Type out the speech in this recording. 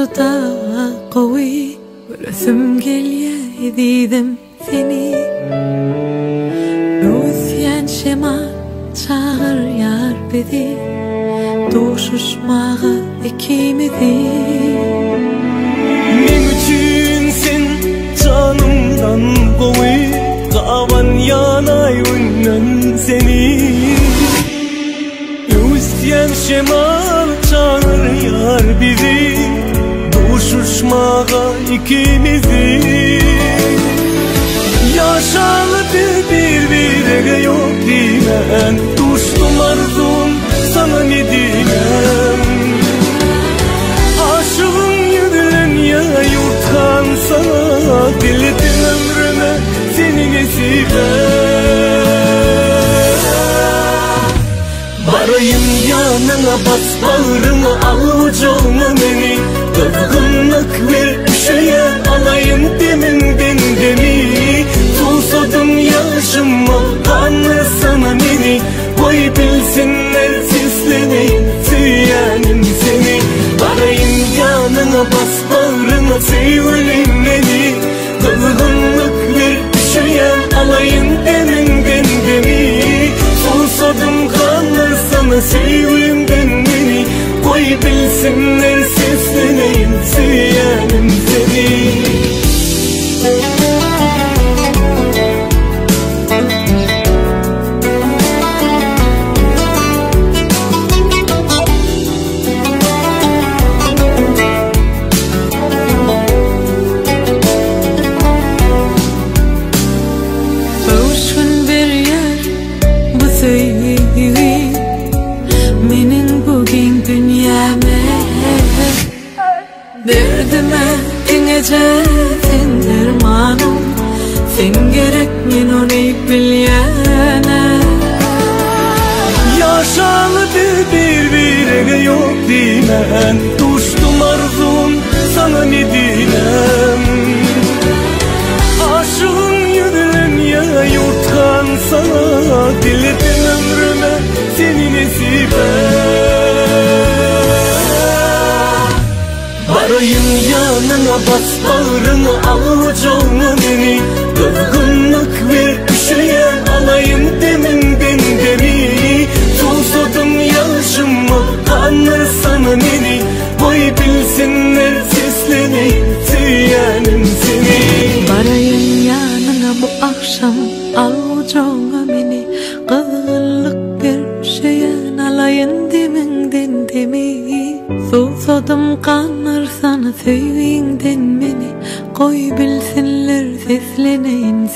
da قوي ورسم geliye dedim seni. Özyen şema çağır yar bizi, doğuşuşmağı ikimizi. Men üçün sen canımdan قوي, qavan yanay ünnen seni. Özyen şema çağır yar bizi, doğuşuşmağa ikimizi. Yaşalı birbirine yok dimen, düştüm arzum sana ne diyem. Aşığım yüdülen ya yurtkan sana, diledim ömrüme seni nesibe. Barayım yanına, bas bağrına, al ucuna beni. Kızgınlık ver üşüyen, alayım deminden demi. Susadım yaşıma, kanlı sana beni. Koy bilsinler sesleneyim, süyenim seni. Barayım yanına, bas bağrına, sevgilim beni. Kızgınlık ver üşüyen, alayım deminden demi. Susadım kanlı sana, sevgilimden beni. Koy bilsinler sesleneyim, süyenim seni. Menin bugün dünyame derdime dinece sen dermanım. Sen gerek men onu bilyene. Yaşalı birbirine yok dimen, düştüm arzum sana ne diyem. Aşığın yüdülen ya yurtkan sana, diledim ömrüme seni nesibe. Barayım yanına, bas bağrına, al ucuna beni. Kızgınlık ver üşüyen, alayım deminden demi. Susadım yaşıma, kanlı sana beni. Koy bilsinler sesleneyim, süyenim seni. Barayım yanına bu akşam, al ucuna beni. Kızgınlık bir şeyen, alayın deminden demi. Susadım kanlar sana, sevginden beni. Koy bilsinler sesleneyim,